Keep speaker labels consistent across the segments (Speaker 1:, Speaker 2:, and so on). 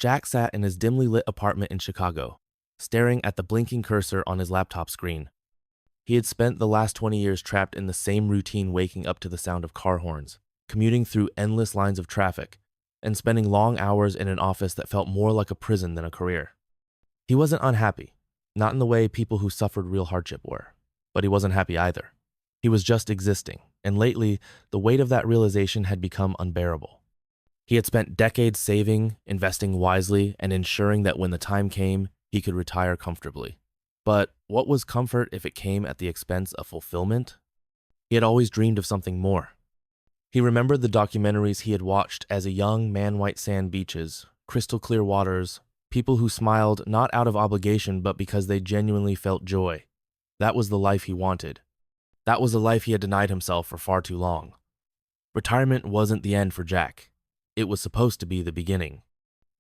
Speaker 1: Jack sat in his dimly lit apartment in Chicago, staring at the blinking cursor on his laptop screen. He had spent the last 20 years trapped in the same routine, waking up to the sound of car horns, commuting through endless lines of traffic, and spending long hours in an office that felt more like a prison than a career. He wasn't unhappy, not in the way people who suffered real hardship were, but he wasn't happy either. He was just existing, and lately, the weight of that realization had become unbearable. He had spent decades saving, investing wisely, and ensuring that when the time came, he could retire comfortably. But what was comfort if it came at the expense of fulfillment? He had always dreamed of something more. He remembered the documentaries he had watched as a young man, white sand beaches, crystal clear waters, people who smiled not out of obligation but because they genuinely felt joy. That was the life he wanted. That was the life he had denied himself for far too long. Retirement wasn't the end for Jack. It was supposed to be the beginning.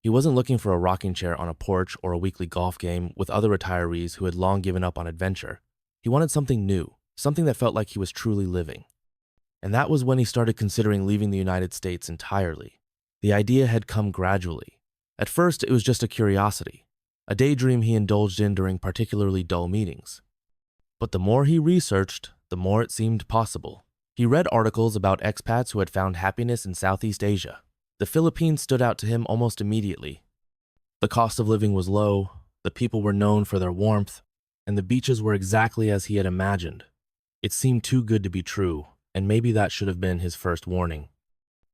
Speaker 1: He wasn't looking for a rocking chair on a porch or a weekly golf game with other retirees who had long given up on adventure. He wanted something new, something that felt like he was truly living. And that was when he started considering leaving the United States entirely. The idea had come gradually. At first, it was just a curiosity, a daydream he indulged in during particularly dull meetings. But the more he researched, the more it seemed possible. He read articles about expats who had found happiness in Southeast Asia. The Philippines stood out to him almost immediately. The cost of living was low, the people were known for their warmth, and the beaches were exactly as he had imagined. It seemed too good to be true, and maybe that should have been his first warning.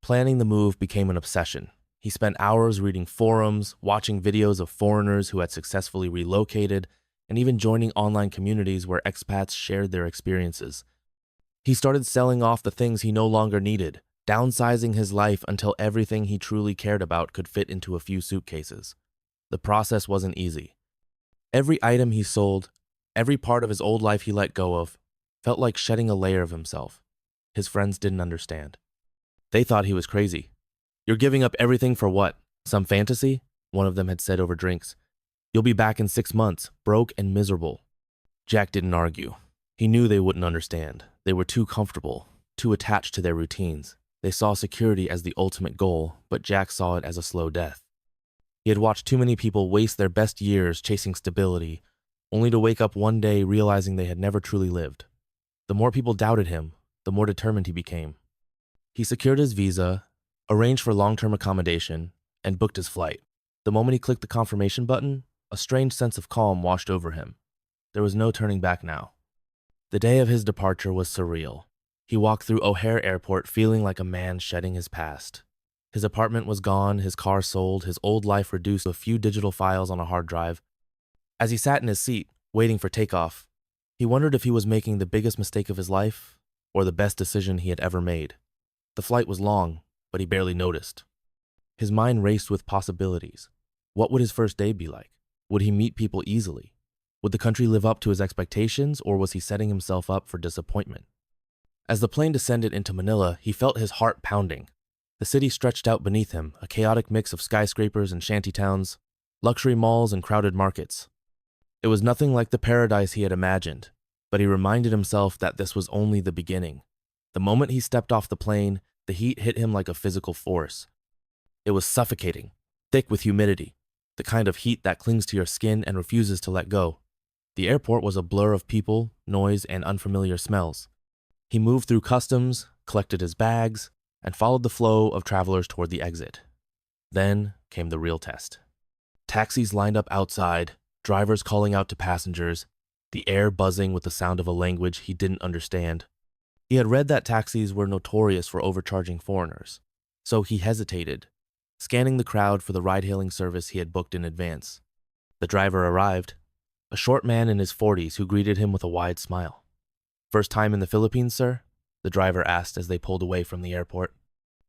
Speaker 1: Planning the move became an obsession. He spent hours reading forums, watching videos of foreigners who had successfully relocated, and even joining online communities where expats shared their experiences. He started selling off the things he no longer needed, downsizing his life until everything he truly cared about could fit into a few suitcases. The process wasn't easy. Every item he sold, every part of his old life he let go of, felt like shedding a layer of himself. His friends didn't understand. They thought he was crazy. "You're giving up everything for what? Some fantasy?" one of them had said over drinks. "You'll be back in 6 months, broke and miserable." Jack didn't argue. He knew they wouldn't understand. They were too comfortable, too attached to their routines. They saw security as the ultimate goal, but Jack saw it as a slow death. He had watched too many people waste their best years chasing stability, only to wake up one day realizing they had never truly lived. The more people doubted him, the more determined he became. He secured his visa, arranged for long-term accommodation, and booked his flight. The moment he clicked the confirmation button, a strange sense of calm washed over him. There was no turning back now. The day of his departure was surreal. He walked through O'Hare Airport feeling like a man shedding his past. His apartment was gone, his car sold, his old life reduced to a few digital files on a hard drive. As he sat in his seat, waiting for takeoff, he wondered if he was making the biggest mistake of his life or the best decision he had ever made. The flight was long, but he barely noticed. His mind raced with possibilities. What would his first day be like? Would he meet people easily? Would the country live up to his expectations, or was he setting himself up for disappointment? As the plane descended into Manila, he felt his heart pounding. The city stretched out beneath him, a chaotic mix of skyscrapers and shantytowns, luxury malls and crowded markets. It was nothing like the paradise he had imagined, but he reminded himself that this was only the beginning. The moment he stepped off the plane, the heat hit him like a physical force. It was suffocating, thick with humidity, the kind of heat that clings to your skin and refuses to let go. The airport was a blur of people, noise, and unfamiliar smells. He moved through customs, collected his bags, and followed the flow of travelers toward the exit. Then came the real test. Taxis lined up outside, drivers calling out to passengers, the air buzzing with the sound of a language he didn't understand. He had read that taxis were notorious for overcharging foreigners, so he hesitated, scanning the crowd for the ride-hailing service he had booked in advance. The driver arrived, a short man in his 40s who greeted him with a wide smile. "First time in the Philippines, sir?" the driver asked as they pulled away from the airport.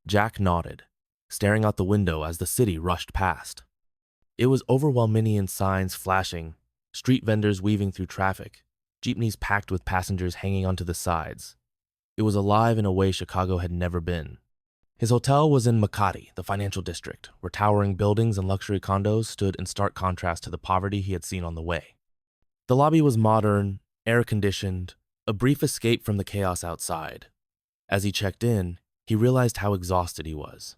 Speaker 1: Jack nodded, staring out the window as the city rushed past. It was overwhelming, signs flashing, street vendors weaving through traffic, jeepneys packed with passengers hanging onto the sides. It was alive in a way Chicago had never been. His hotel was in Makati, the financial district, where towering buildings and luxury condos stood in stark contrast to the poverty he had seen on the way. The lobby was modern, air-conditioned, a brief escape from the chaos outside. As he checked in, he realized how exhausted he was.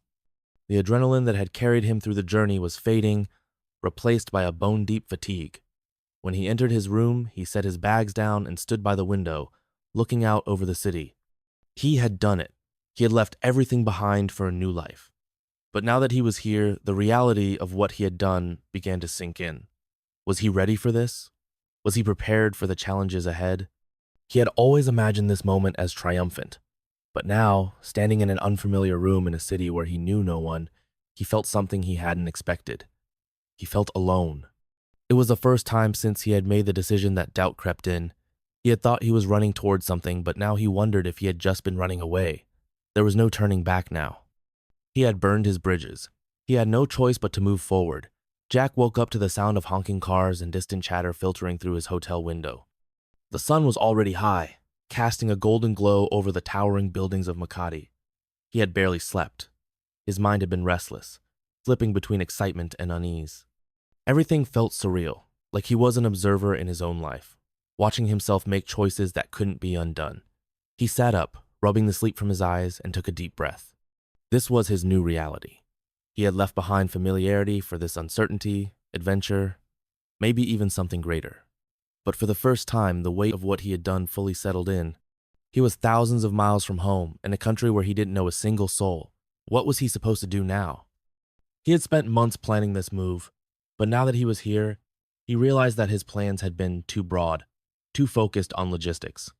Speaker 1: The adrenaline that had carried him through the journey was fading, replaced by a bone-deep fatigue. When he entered his room, he set his bags down and stood by the window, looking out over the city. He had done it. He had left everything behind for a new life. But now that he was here, the reality of what he had done began to sink in. Was he ready for this? Was he prepared for the challenges ahead? He had always imagined this moment as triumphant. But now, standing in an unfamiliar room in a city where he knew no one, he felt something he hadn't expected. He felt alone. It was the first time since he had made the decision that doubt crept in. He had thought he was running towards something, but now he wondered if he had just been running away. There was no turning back now. He had burned his bridges. He had no choice but to move forward. Jack woke up to the sound of honking cars and distant chatter filtering through his hotel window. The sun was already high, casting a golden glow over the towering buildings of Makati. He had barely slept. His mind had been restless, flipping between excitement and unease. Everything felt surreal, like he was an observer in his own life, watching himself make choices that couldn't be undone. He sat up, rubbing the sleep from his eyes, and took a deep breath. This was his new reality. He had left behind familiarity for this uncertainty, adventure, maybe even something greater. But for the first time, the weight of what he had done fully settled in. He was thousands of miles from home, in a country where he didn't know a single soul. What was he supposed to do now? He had spent months planning this move, but now that he was here, he realized that his plans had been too broad, too focused on logistics.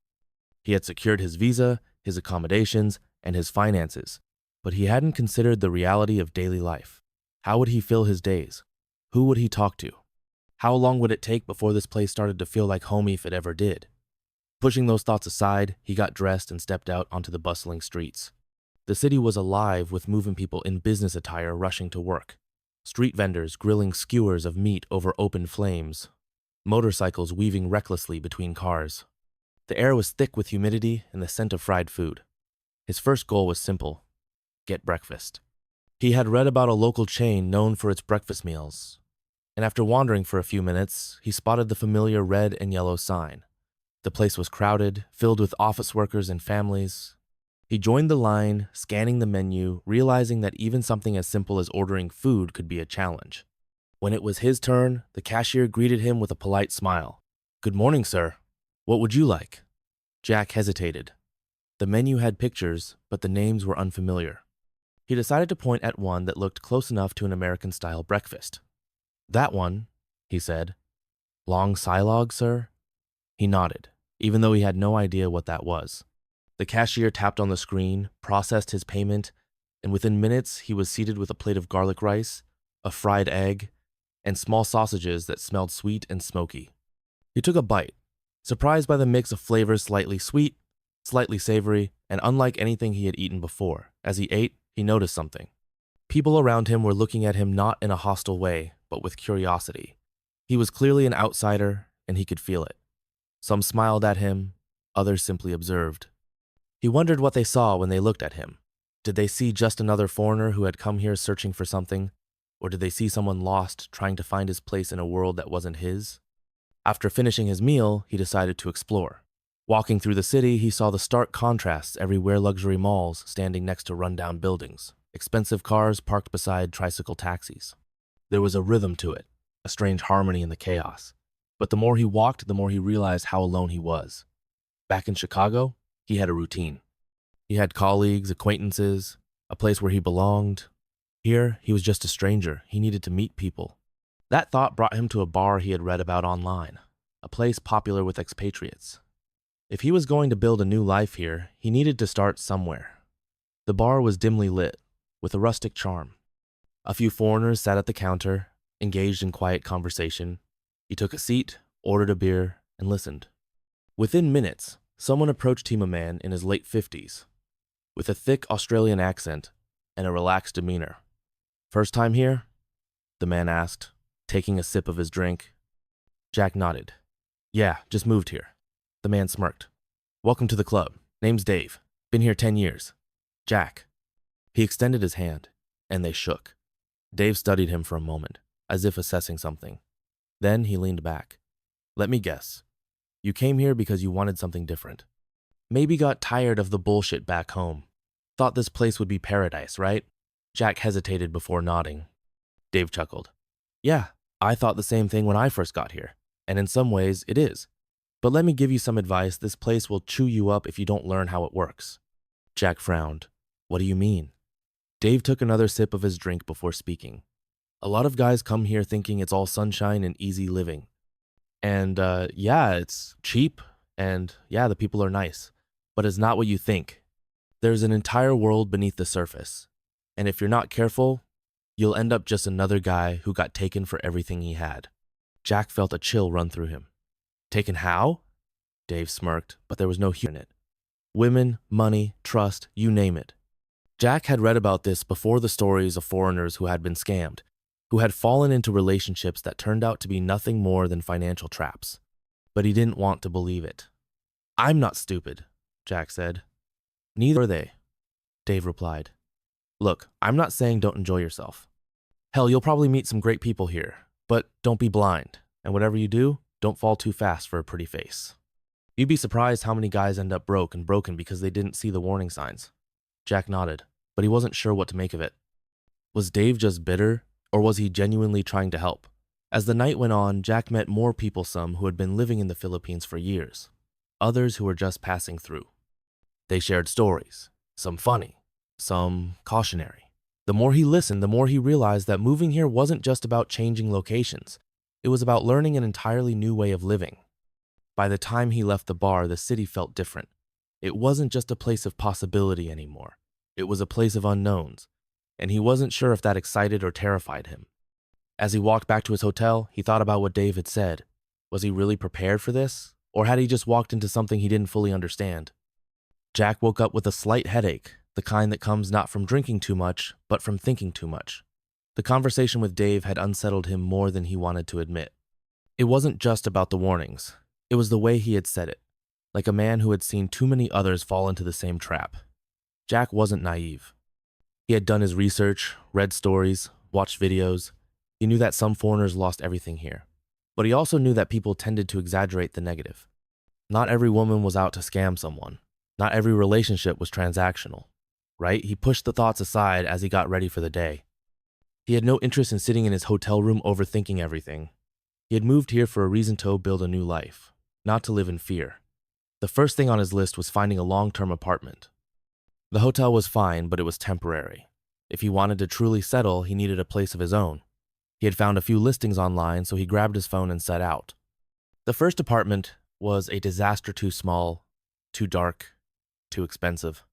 Speaker 1: He had secured his visa, his accommodations, and his finances, but he hadn't considered the reality of daily life. How would he fill his days? Who would he talk to? How long would it take before this place started to feel like home if it ever did? Pushing those thoughts aside, he got dressed and stepped out onto the bustling streets. The city was alive with moving people in business attire rushing to work. Street vendors grilling skewers of meat over open flames. Motorcycles weaving recklessly between cars. The air was thick with humidity and the scent of fried food. His first goal was simple: get breakfast. He had read about a local chain known for its breakfast meals, and after wandering for a few minutes, he spotted the familiar red and yellow sign. The place was crowded, filled with office workers and families. He joined the line, scanning the menu, realizing that even something as simple as ordering food could be a challenge. When it was his turn, the cashier greeted him with a polite smile. "Good morning, sir. What would you like?" Jack hesitated. The menu had pictures, but the names were unfamiliar. He decided to point at one that looked close enough to an American-style breakfast. "That one," he said. "Long silog, sir?" He nodded, even though he had no idea what that was. The cashier tapped on the screen, processed his payment, and within minutes he was seated with a plate of garlic rice, a fried egg, and small sausages that smelled sweet and smoky. He took a bite, surprised by the mix of flavors: slightly sweet, slightly savory, and unlike anything he had eaten before. As he ate, he noticed something. People around him were looking at him not in a hostile way, but with curiosity. He was clearly an outsider, and he could feel it. Some smiled at him, others simply observed. He wondered what they saw when they looked at him. Did they see just another foreigner who had come here searching for something? Or did they see someone lost, trying to find his place in a world that wasn't his? After finishing his meal, he decided to explore. Walking through the city, he saw the stark contrasts everywhere: luxury malls standing next to rundown buildings, expensive cars parked beside tricycle taxis. There was a rhythm to it, a strange harmony in the chaos. But the more he walked, the more he realized how alone he was. Back in Chicago, he had a routine. He had colleagues, acquaintances, a place where he belonged. Here, he was just a stranger. He needed to meet people. That thought brought him to a bar he had read about online, a place popular with expatriates. If he was going to build a new life here, he needed to start somewhere. The bar was dimly lit, with a rustic charm. A few foreigners sat at the counter, engaged in quiet conversation. He took a seat, ordered a beer, and listened. Within minutes, someone approached him, a man in his late 50s, with a thick Australian accent and a relaxed demeanor. "First time here?" the man asked, taking a sip of his drink. Jack nodded. "Yeah, just moved here." The man smirked. "Welcome to the club. Name's Dave. Been here 10 years. Jack." He extended his hand, and they shook. Dave studied him for a moment, as if assessing something. Then he leaned back. "Let me guess. You came here because you wanted something different. Maybe got tired of the bullshit back home. Thought this place would be paradise, right?" Jack hesitated before nodding. Dave chuckled. Yeah, I thought the same thing when I first got here, and in some ways it is. But let me give you some advice. This place will chew you up if you don't learn how it works. Jack frowned. What do you mean? Dave took another sip of his drink before speaking. A lot of guys come here thinking it's all sunshine and easy living. And yeah, it's cheap, and yeah, the people are nice. But it's not what you think. There's an entire world beneath the surface. And if you're not careful, you'll end up just another guy who got taken for everything he had. Jack felt a chill run through him. Taken how? Dave smirked, but there was no humor in it. Women, money, trust, you name it. Jack had read about this before the stories of foreigners who had been scammed, who had fallen into relationships that turned out to be nothing more than financial traps. But he didn't want to believe it. I'm not stupid, Jack said. Neither are they, Dave replied. Look, I'm not saying don't enjoy yourself. Hell, you'll probably meet some great people here, but don't be blind, and whatever you do, don't fall too fast for a pretty face. You'd be surprised how many guys end up broke and broken because they didn't see the warning signs. Jack nodded, but he wasn't sure what to make of it. Was Dave just bitter, or was he genuinely trying to help? As the night went on, Jack met more people, some who had been living in the Philippines for years, others who were just passing through. They shared stories, some funny, some cautionary. The more he listened, the more he realized that moving here wasn't just about changing locations. It was about learning an entirely new way of living. By the time he left the bar, the city felt different. It wasn't just a place of possibility anymore. It was a place of unknowns, and he wasn't sure if that excited or terrified him. As he walked back to his hotel, he thought about what Dave had said. Was he really prepared for this, or had he just walked into something he didn't fully understand? Jack woke up with a slight headache, the kind that comes not from drinking too much, but from thinking too much. The conversation with Dave had unsettled him more than he wanted to admit. It wasn't just about the warnings. It was the way he had said it, like a man who had seen too many others fall into the same trap. Jack wasn't naive. He had done his research, read stories, watched videos. He knew that some foreigners lost everything here. But he also knew that people tended to exaggerate the negative. Not every woman was out to scam someone. Not every relationship was transactional, right? He pushed the thoughts aside as he got ready for the day. He had no interest in sitting in his hotel room overthinking everything. He had moved here for a reason to build a new life, not to live in fear. The first thing on his list was finding a long-term apartment. The hotel was fine, but it was temporary. If he wanted to truly settle, he needed a place of his own. He had found a few listings online, so he grabbed his phone and set out. The first apartment was a disaster, too small, too dark, too expensive.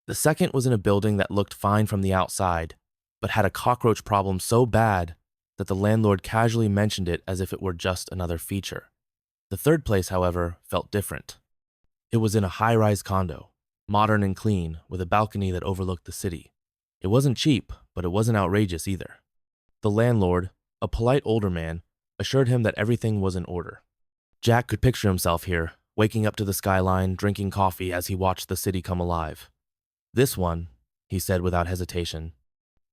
Speaker 1: The second was in a building that looked fine from the outside, but had a cockroach problem so bad that the landlord casually mentioned it as if it were just another feature. The third place, however, felt different. It was in a high-rise condo, modern and clean, with a balcony that overlooked the city. It wasn't cheap, but it wasn't outrageous either. The landlord, a polite older man, assured him that everything was in order. Jack could picture himself here, waking up to the skyline, drinking coffee as he watched the city come alive. This one, he said without hesitation.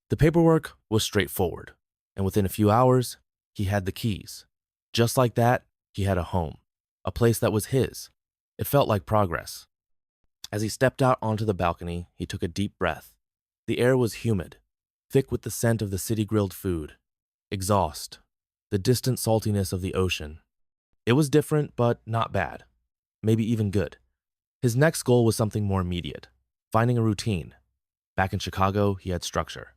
Speaker 1: The paperwork was straightforward, and within a few hours, he had the keys. Just like that, he had a home, a place that was his. It felt like progress. As he stepped out onto the balcony, he took a deep breath. The air was humid, thick with the scent of the city-grilled food, exhaust, the distant saltiness of the ocean. It was different, but not bad. Maybe even good. His next goal was something more immediate, finding a routine. Back in Chicago, he had structure.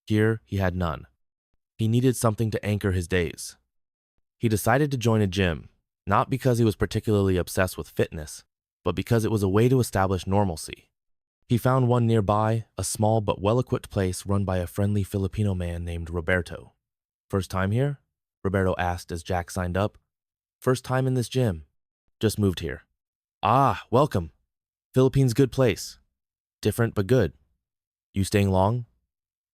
Speaker 1: Here, he had none. He needed something to anchor his days. He decided to join a gym, not because he was particularly obsessed with fitness, but because it was a way to establish normalcy. He found one nearby, a small but well-equipped place run by a friendly Filipino man named Roberto. First time here? Roberto asked as Jack signed up. First time in this gym. Just moved here. Ah, welcome. Philippines good place. Different but good. You staying long?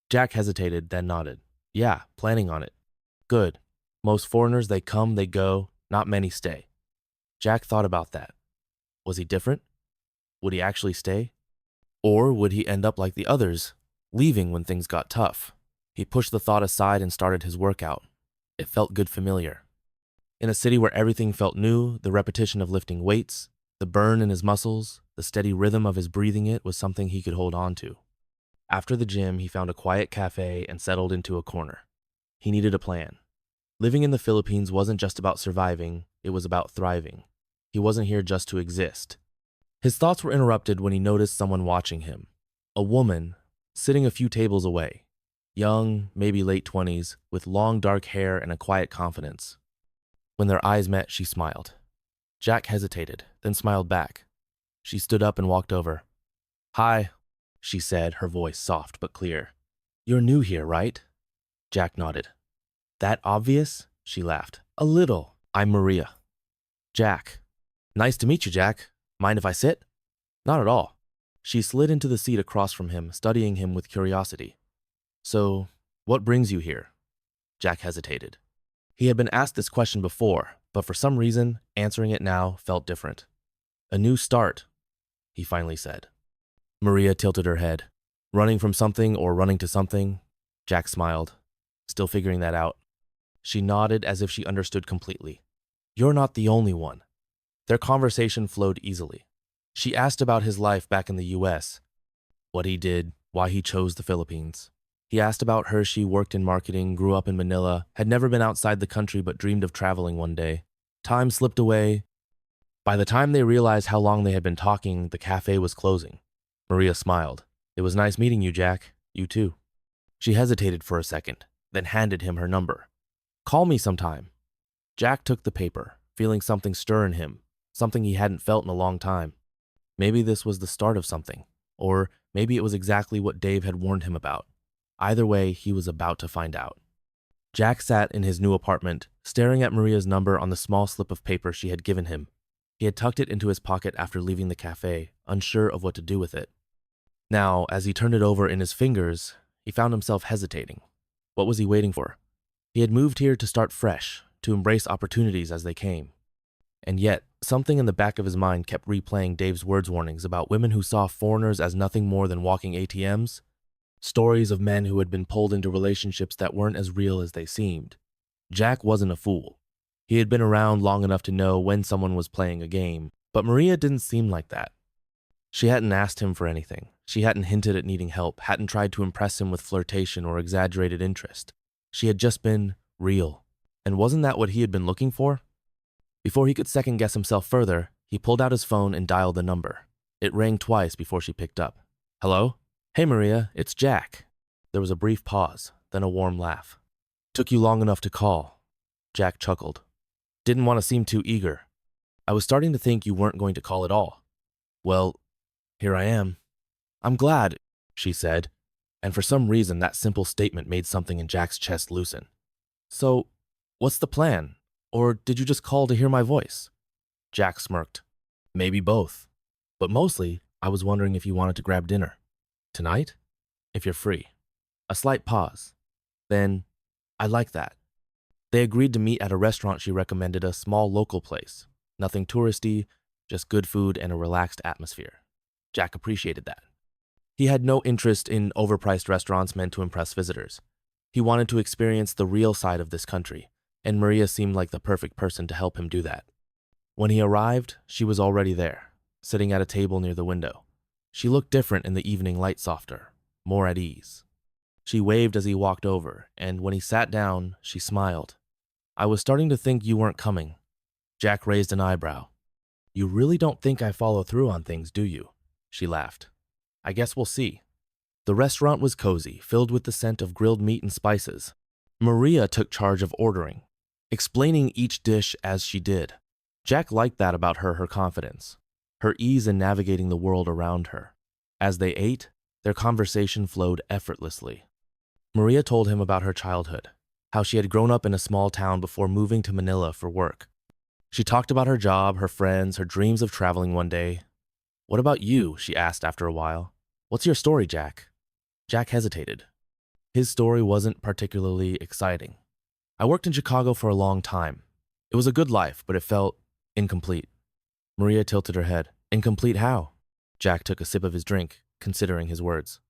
Speaker 1: Jack hesitated, then nodded. Yeah, planning on it. Good. Most foreigners, they come, they go, not many stay. Jack thought about that. Was he different? Would he actually stay? Or would he end up like the others, leaving when things got tough? He pushed the thought aside and started his workout. It felt good, familiar. In a city where everything felt new, the repetition of lifting weights, the burn in his muscles, the steady rhythm of his breathing it was something he could hold on to. After the gym, he found a quiet cafe and settled into a corner. He needed a plan. Living in the Philippines wasn't just about surviving, it was about thriving. He wasn't here just to exist. His thoughts were interrupted when he noticed someone watching him. A woman, sitting a few tables away. Young, maybe late 20s, with long dark hair and a quiet confidence. When their eyes met, she smiled. Jack hesitated, then smiled back. She stood up and walked over. "Hi," she said, her voice soft but clear. "You're new here, right?" Jack nodded. "That obvious?" She laughed. "A little. I'm Maria." "Jack." "Nice to meet you, Jack. Mind if I sit?" "Not at all." She slid into the seat across from him, studying him with curiosity. "So, what brings you here?" Jack hesitated. He had been asked this question before, but for some reason, answering it now felt different. "A new start," he finally said. Maria tilted her head. "Running from something or running to something?" Jack smiled, still figuring that out. She nodded as if she understood completely. "You're not the only one." Their conversation flowed easily. She asked about his life back in the US, what he did, why he chose the Philippines. He asked about her. She worked in marketing, grew up in Manila, had never been outside the country but dreamed of traveling one day. Time slipped away. By the time they realized how long they had been talking, the cafe was closing. Maria smiled. "It was nice meeting you, Jack. You too." She hesitated for a second, then handed him her number. "Call me sometime." Jack took the paper, feeling something stir in him, something he hadn't felt in a long time. Maybe this was the start of something, or maybe it was exactly what Dave had warned him about. Either way, he was about to find out. Jack sat in his new apartment, staring at Maria's number on the small slip of paper she had given him. He had tucked it into his pocket after leaving the cafe, unsure of what to do with it. Now, as he turned it over in his fingers, he found himself hesitating. What was he waiting for? He had moved here to start fresh, to embrace opportunities as they came. And yet, something in the back of his mind kept replaying Dave's words warnings about women who saw foreigners as nothing more than walking ATMs. Stories of men who had been pulled into relationships that weren't as real as they seemed. Jack wasn't a fool. He had been around long enough to know when someone was playing a game, but Maria didn't seem like that. She hadn't asked him for anything. She hadn't hinted at needing help, hadn't tried to impress him with flirtation or exaggerated interest. She had just been real. And wasn't that what he had been looking for? Before he could second-guess himself further, he pulled out his phone and dialed the number. It rang twice before she picked up. "Hello? Hey Maria, it's Jack." There was a brief pause, then a warm laugh. "Took you long enough to call." Jack chuckled. "Didn't want to seem too eager. I was starting to think you weren't going to call at all." "Well, here I am." "I'm glad," she said, and for some reason that simple statement made something in Jack's chest loosen. "So, what's the plan? Or did you just call to hear my voice?" Jack smirked. "Maybe both. But mostly, I was wondering if you wanted to grab dinner. Tonight? If you're free." A slight pause. Then, "I like that." They agreed to meet at a restaurant she recommended, a small local place. Nothing touristy, just good food and a relaxed atmosphere. Jack appreciated that. He had no interest in overpriced restaurants meant to impress visitors. He wanted to experience the real side of this country, and Maria seemed like the perfect person to help him do that. When he arrived, she was already there, sitting at a table near the window. She looked different in the evening light, softer, more at ease. She waved as he walked over, and when he sat down, she smiled. "I was starting to think you weren't coming." Jack raised an eyebrow. "You really don't think I follow through on things, do you?" She laughed. "I guess we'll see." The restaurant was cozy, filled with the scent of grilled meat and spices. Maria took charge of ordering, explaining each dish as she did. Jack liked that about her confidence, her ease in navigating the world around her. As they ate, their conversation flowed effortlessly. Maria told him about her childhood, how she had grown up in a small town before moving to Manila for work. She talked about her job, her friends, her dreams of traveling one day. "What about you?" she asked after a while. "What's your story, Jack?" Jack hesitated. His story wasn't particularly exciting. "I worked in Chicago for a long time. It was a good life, but it felt incomplete." Maria tilted her head. "Incomplete how?" Jack took a sip of his drink, considering his words.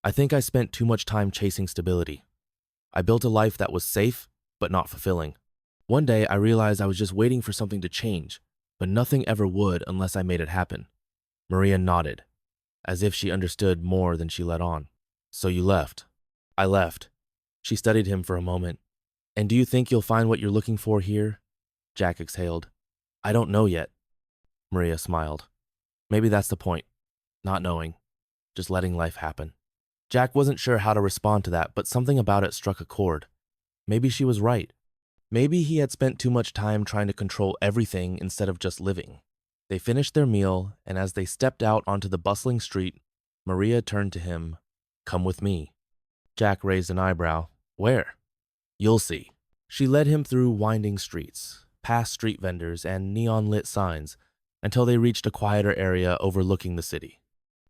Speaker 1: "I think I spent too much time chasing stability. I built a life that was safe, but not fulfilling. One day I realized I was just waiting for something to change, but nothing ever would unless I made it happen." Maria nodded, as if she understood more than she let on. So you left. I left. She studied him for a moment. And do you think you'll find what you're looking for here? Jack exhaled. I don't know yet. Maria smiled. Maybe that's the point. Not knowing. Just letting life happen. Jack wasn't sure how to respond to that, but something about it struck a chord. Maybe she was right. Maybe he had spent too much time trying to control everything instead of just living. They finished their meal, and as they stepped out onto the bustling street, Maria turned to him. Come with me. Jack raised an eyebrow. Where? You'll see. She led him through winding streets, past street vendors and neon-lit signs, until they reached a quieter area overlooking the city.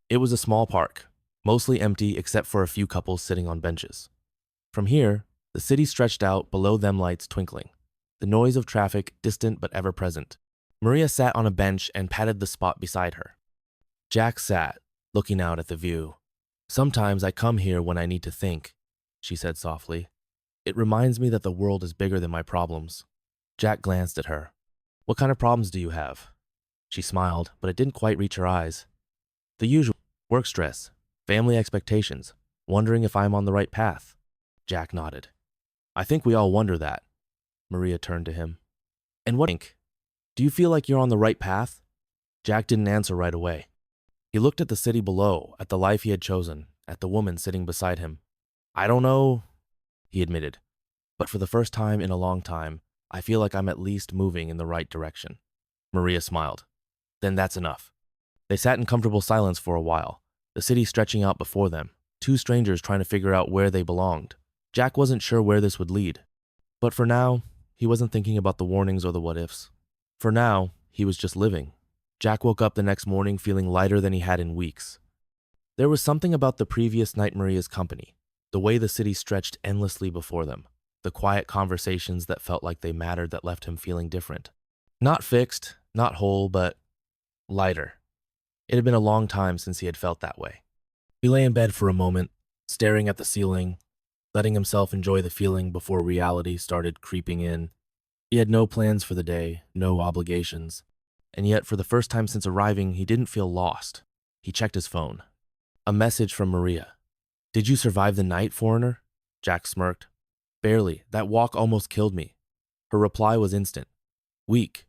Speaker 1: It was a small park, mostly empty except for a few couples sitting on benches. From here, the city stretched out, below them lights twinkling, the noise of traffic distant but ever present. Maria sat on a bench and patted the spot beside her. Jack sat, looking out at the view. Sometimes I come here when I need to think, she said softly. It reminds me that the world is bigger than my problems. Jack glanced at her. What kind of problems do you have? She smiled, but it didn't quite reach her eyes. The usual: work stress, family expectations, wondering if I'm on the right path. Jack nodded. I think we all wonder that. Maria turned to him. And what do you think? Do you feel like you're on the right path? Jack didn't answer right away. He looked at the city below, at the life he had chosen, at the woman sitting beside him. I don't know, he admitted, but for the first time in a long time, I feel like I'm at least moving in the right direction. Maria smiled. Then that's enough. They sat in comfortable silence for a while, the city stretching out before them, two strangers trying to figure out where they belonged. Jack wasn't sure where this would lead, but for now, he wasn't thinking about the warnings or the what-ifs. For now, he was just living. Jack woke up the next morning feeling lighter than he had in weeks. There was something about the previous night Maria's company, the way the city stretched endlessly before them, the quiet conversations that felt like they mattered that left him feeling different. Not fixed, not whole, but lighter. It had been a long time since he had felt that way. He lay in bed for a moment, staring at the ceiling, letting himself enjoy the feeling before reality started creeping in. He had no plans for the day, no obligations. And yet, for the first time since arriving, he didn't feel lost. He checked his phone. A message from Maria. Did you survive the night, foreigner? Jack smirked. Barely. That walk almost killed me. Her reply was instant. Weak.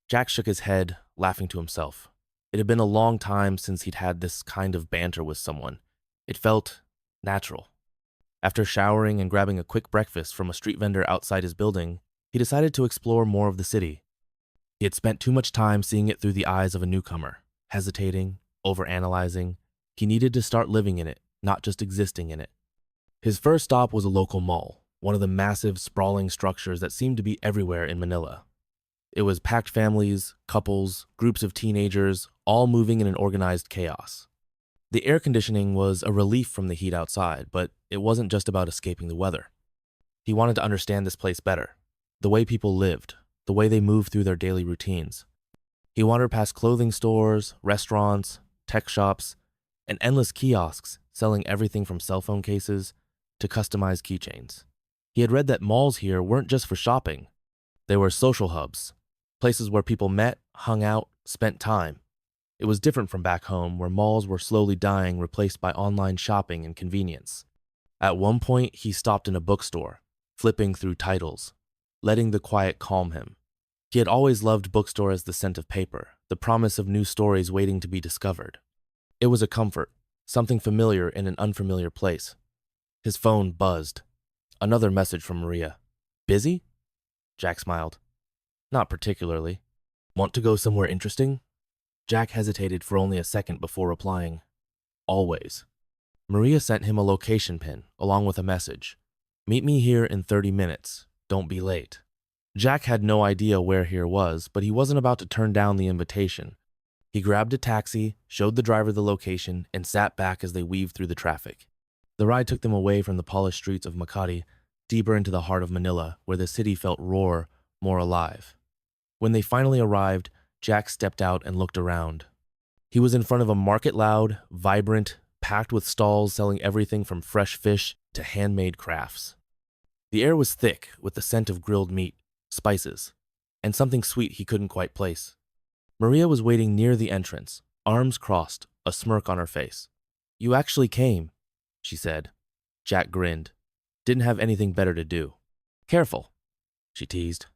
Speaker 1: Jack shook his head, laughing to himself. It had been a long time since he'd had this kind of banter with someone. It felt natural. After showering and grabbing a quick breakfast from a street vendor outside his building, he decided to explore more of the city. He had spent too much time seeing it through the eyes of a newcomer, hesitating, overanalyzing. He needed to start living in it, not just existing in it. His first stop was a local mall, one of the massive, sprawling structures that seemed to be everywhere in Manila. It was packed families, couples, groups of teenagers, all moving in an organized chaos. The air conditioning was a relief from the heat outside, but it wasn't just about escaping the weather. He wanted to understand this place better, the way people lived, the way they moved through their daily routines. He wandered past clothing stores, restaurants, tech shops, and endless kiosks selling everything from cell phone cases to customized keychains. He had read that malls here weren't just for shopping. They were social hubs, places where people met, hung out, spent time. It was different from back home, where malls were slowly dying, replaced by online shopping and convenience. At one point, he stopped in a bookstore, flipping through titles, letting the quiet calm him. He had always loved bookstores as the scent of paper, the promise of new stories waiting to be discovered. It was a comfort, something familiar in an unfamiliar place. His phone buzzed. Another message from Maria. Busy? Jack smiled. Not particularly. Want to go somewhere interesting? Jack hesitated for only a second before replying. Always. Maria sent him a location pin, along with a message. Meet me here in 30 minutes. Don't be late. Jack had no idea where here was, but he wasn't about to turn down the invitation. He grabbed a taxi, showed the driver the location, and sat back as they weaved through the traffic. The ride took them away from the polished streets of Makati, deeper into the heart of Manila, where the city felt rawer, more alive. When they finally arrived, Jack stepped out and looked around. He was in front of a market loud, vibrant, packed with stalls selling everything from fresh fish to handmade crafts. The air was thick with the scent of grilled meat, spices, and something sweet he couldn't quite place. Maria was waiting near the entrance, arms crossed, a smirk on her face. You actually came. she said. Jack grinned. Didn't have anything better to do. Careful, she teased.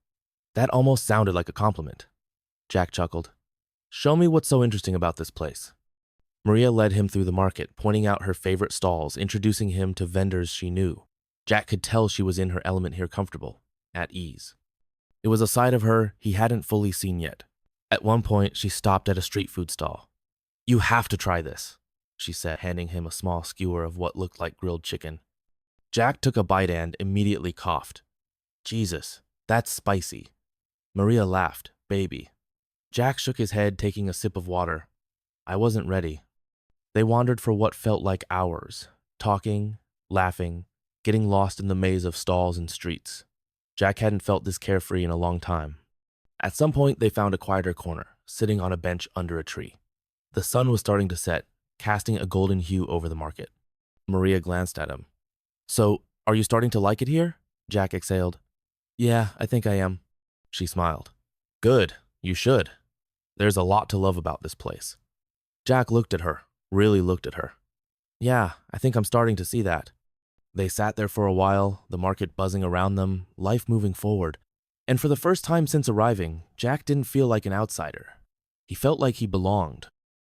Speaker 1: That almost sounded like a compliment. Jack chuckled. Show me what's so interesting about this place. Maria led him through the market, pointing out her favorite stalls, introducing him to vendors she knew. Jack could tell she was in her element here, comfortable, at ease. It was a side of her he hadn't fully seen yet. At one point, she stopped at a street food stall. You have to try this, she said, handing him a small skewer of what looked like grilled chicken. Jack took a bite and immediately coughed. Jesus, that's spicy. Maria laughed. Baby. Jack shook his head, taking a sip of water. I wasn't ready. They wandered for what felt like hours, talking, laughing, getting lost in the maze of stalls and streets. Jack hadn't felt this carefree in a long time. At some point, they found a quieter corner, sitting on a bench under a tree. The sun was starting to set, casting a golden hue over the market. Maria glanced at him. So, are you starting to like it here? Jack exhaled. Yeah, I think I am. She smiled. Good, you should. There's a lot to love about this place. Jack looked at her, really looked at her. Yeah, I think I'm starting to see that. They sat there for a while, the market buzzing around them, life moving forward. And for the first time since arriving, Jack didn't feel like an outsider. He felt like he belonged.